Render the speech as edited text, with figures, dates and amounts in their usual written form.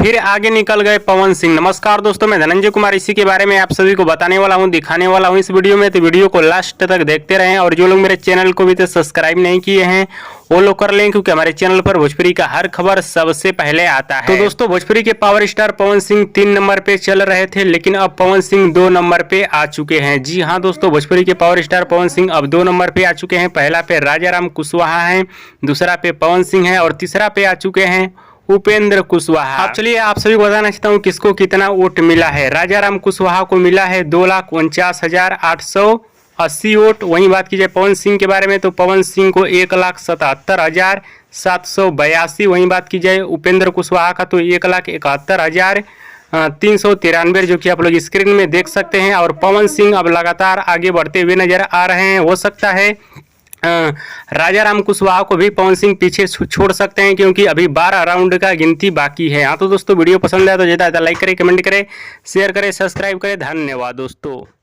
फिर आगे निकल गए पवन सिंह। नमस्कार दोस्तों, मैं धनंजय कुमार इसी के बारे में आप सभी को बताने वाला हूं, दिखाने वाला हूं इस वीडियो में। तो वीडियो को लास्ट तक देखते रहें और जो लोग मेरे चैनल को भी तो सब्सक्राइब नहीं किए हैं वो लोग कर लें, क्योंकि हमारे चैनल पर भोजपुरी का हर खबर सबसे पहले आता है। तो दोस्तों, भोजपुरी के power star Pawan Singh 3 number पे चल रहे थे, लेकिन अब पवन सिंह 2 नंबर पे आ चुके हैं। जी हाँ दोस्तों, भोजपुरी के पावर स्टार पवन सिंह अब 2 नंबर पे आ चुके हैं। पहला पे राजाराम कुशवाहा है, दूसरा पे पवन सिंह है और तीसरा पे आ चुके हैं उपेंद्र कुशवाहा। अब चलिए आप सभी को बताना चाहता हूँ किसको कितना वोट मिला है। राजाराम कुशवाहा को मिला है 2,49,880 वोट। वहीं बात की जाए पवन सिंह के बारे में तो पवन सिंह को 1,77,782। वहीं बात की जाए उपेंद्र कुशवाहा का तो 1,71,393, जो कि आप लोग स्क्रीन में देख सकते हैं। और पवन सिंह अब लगातार आगे बढ़ते हुए नजर आ रहे हैं। हो सकता है राजाराम कुशवाहा को भी पवन सिंह पीछे छोड़ सकते हैं, क्योंकि अभी 12 राउंड का गिनती बाकी है। हाँ तो दोस्तों, वीडियो पसंद आया तो ज़्यादा लाइक करें, कमेंट करें, शेयर करें, सब्सक्राइब करें। धन्यवाद दोस्तों।